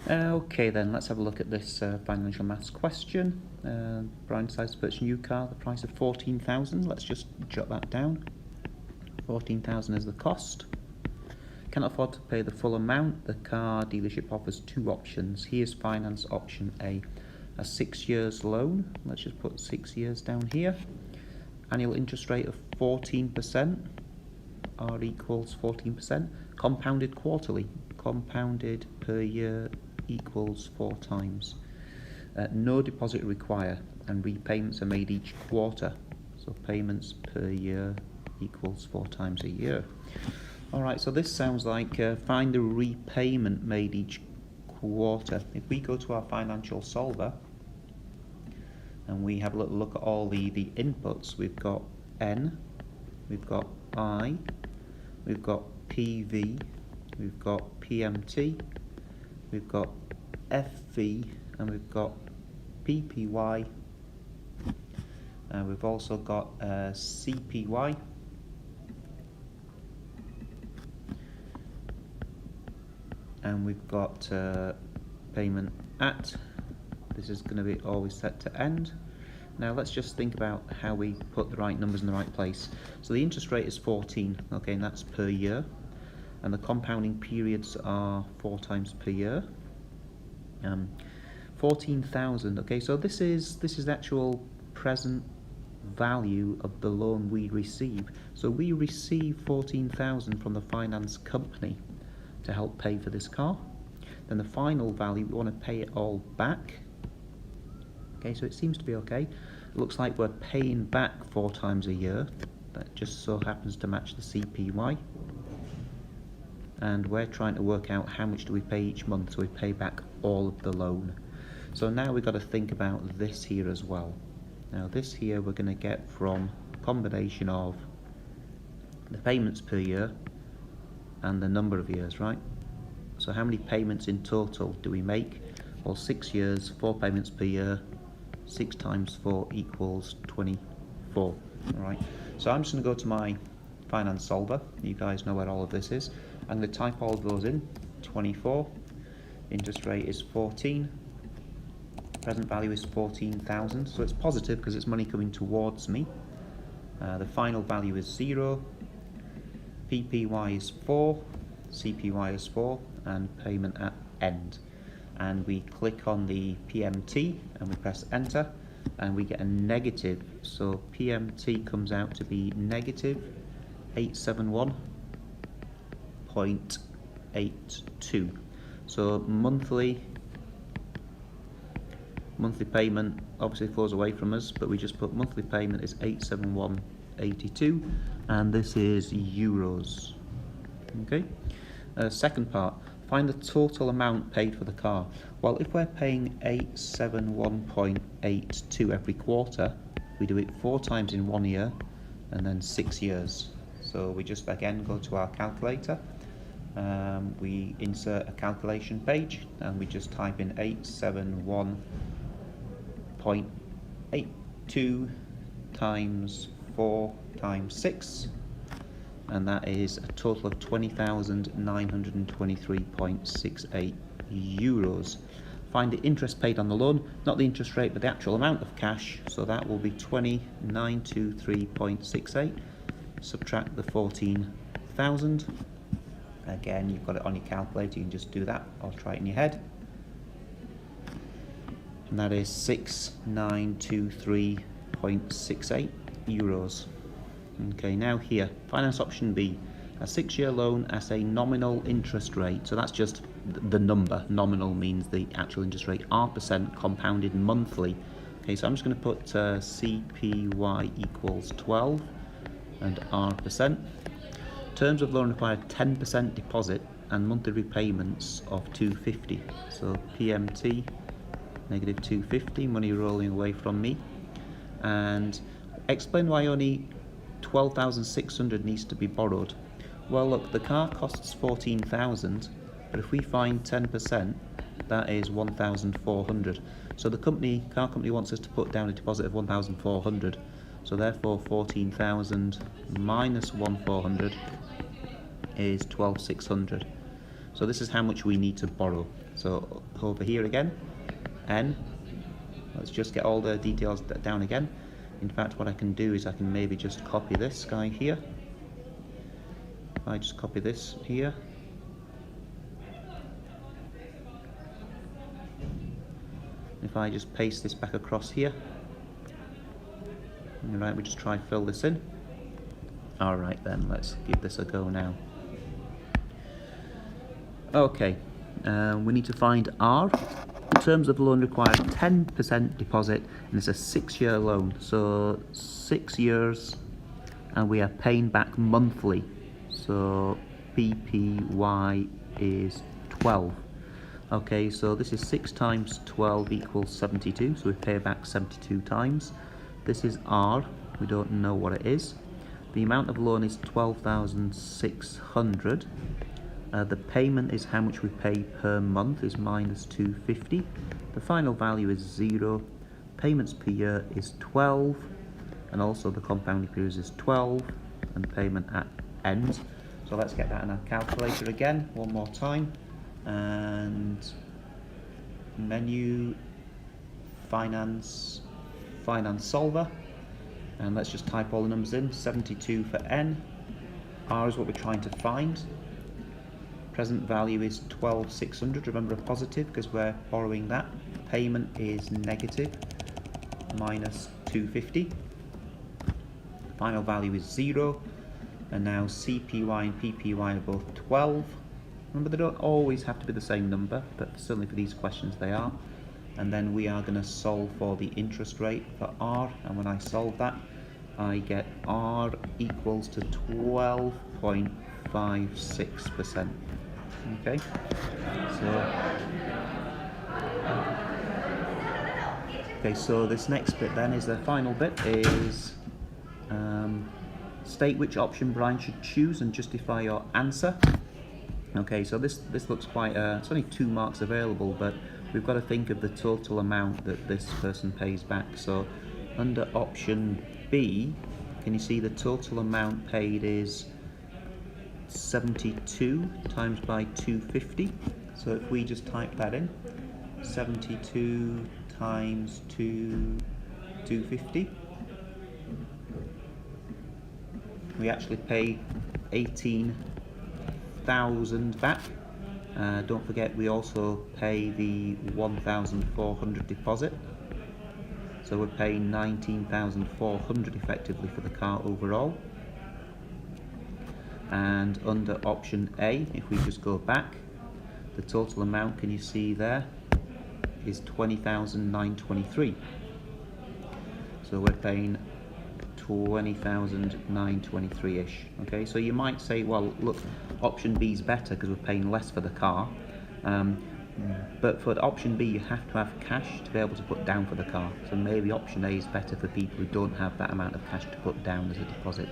Okay then, let's have a look at this financial maths question. Brian decides to purchase a new car, the price of 14,000. Let's just jot that down. 14,000 is the cost. Cannot afford to pay the full amount. The car dealership offers two options. Here's finance option A 6 years loan. Let's just put 6 years down here. Annual interest rate of 14%. R equals 14%. Compounded quarterly. Compounded per year equals 4 times. No deposit required, and repayments are made each quarter. So payments per year equals 4 times a year. Alright, so this sounds like find the repayment made each quarter. If we go to our financial solver and we have a little look at all the inputs, we've got N, we've got I, we've got PV, we've got PMT, we've got FV, and we've got PPY, and we've also got CPY, and we've got payment at. This is going to be always set to end. Now let's just think about how we put the right numbers in the right place. So the interest rate is 14, okay, and that's per year, and the compounding periods are 4 times per year. 14,000, okay, so this is the actual present value of the loan we receive. So we receive 14,000 from the finance company to help pay for this car. Then the final value, we want to pay it all back. Okay, so it seems to be okay. It looks like we're paying back 4 times a year. That just so happens to match the CPY. And we're trying to work out how much do we pay each month, so we pay back all of the loan. So now we've got to think about this here as well. Now this here we're going to get from a combination of the payments per year and the number of years, right? So how many payments in total do we make? Well, 6 years, 4 payments per year. 6 times 4 equals 24. Alright, so I'm just going to go to my finance solver. You guys know where all of this is. I'm going to type all of those in. 24. Interest rate is 14. Present value is 14,000. So it's positive because it's money coming towards me. The final value is 0. PPY is 4. CPY is 4. And payment at end. And we click on the PMT and we press enter and we get a negative. So PMT comes out to be negative 871.82. So monthly payment obviously falls away from us, but we just put monthly payment is 871.82, and this is euros. Okay. Second part. Find the total amount paid for the car. Well, if we're paying 871.82 every quarter, we do it 4 times in 1 year and then 6 years. So we just again go to our calculator, we insert a calculation page and we just type in 871.82 times 4 times 6. And that is a total of 20,923.68 euros. Find the interest paid on the loan, not the interest rate, but the actual amount of cash. So that will be 20,923.68. Subtract the 14,000. Again, you've got it on your calculator, you can just do that, or try it in your head. And that is 6,923.68 euros. Okay, now here, finance option B, a 6-year loan at a nominal interest rate. So that's just the number. Nominal means the actual interest rate, R% compounded monthly. Okay, so I'm just going to put CPY equals 12 and R%. Terms of loan require 10% deposit and monthly repayments of 250. So PMT, negative 250, money rolling away from me. And explain why only 12,600 needs to be borrowed. Well, look, the car costs 14,000, but if we find 10%, that is 1,400. So the car company wants us to put down a deposit of 1,400. So therefore 14,000 minus 1,400 is 12,600. So this is how much we need to borrow. So over here again, N, let's just get all the details down again. In fact, what I can do is I can maybe just copy this guy here. If I just copy this here, if I just paste this back across here, alright, we just try fill this in. Alright then, let's give this a go now. Okay, we need to find R. Terms of the loan require 10% deposit, and it's a 6-year loan, so 6 years, and we are paying back monthly, so PPY is 12. Okay, so this is 6 times 12 equals 72, so we pay back 72 times. This is R, we don't know what it is. The amount of loan is 12,600. The payment is how much we pay per month, is minus 250. The final value is 0. Payments per year is 12, and also the compounding period is 12, and the payment at end. So let's get that in our calculator again, one more time. And menu, finance solver, and let's just type all the numbers in. 72 for N. R is what we're trying to find. Present value is 12,600, remember a positive because we're borrowing that. Payment is negative, minus 250. Final value is 0, and now CPY and PPY are both 12. Remember, they don't always have to be the same number, but certainly for these questions they are. And then we are going to solve for the interest rate for R, and when I solve that, I get R equals to 12.56%. Okay, so this next bit then is the final bit, is state which option Brian should choose and justify your answer. Okay, so this looks quite, it's only 2 marks available, but we've got to think of the total amount that this person pays back. So under option B, can you see the total amount paid is 72 times by 250. So if we just type that in, 72 times 250, we actually pay 18,000 back. Don't forget we also pay the 1,400 deposit, so we're paying 19,400 effectively for the car overall. And under option A, if we just go back, the total amount, can you see there, is 20,923. So we're paying 20,923-ish. Okay, so you might say, well, look, option B is better because we're paying less for the car. But for option B, you have to have cash to be able to put down for the car. So maybe option A is better for people who don't have that amount of cash to put down as a deposit.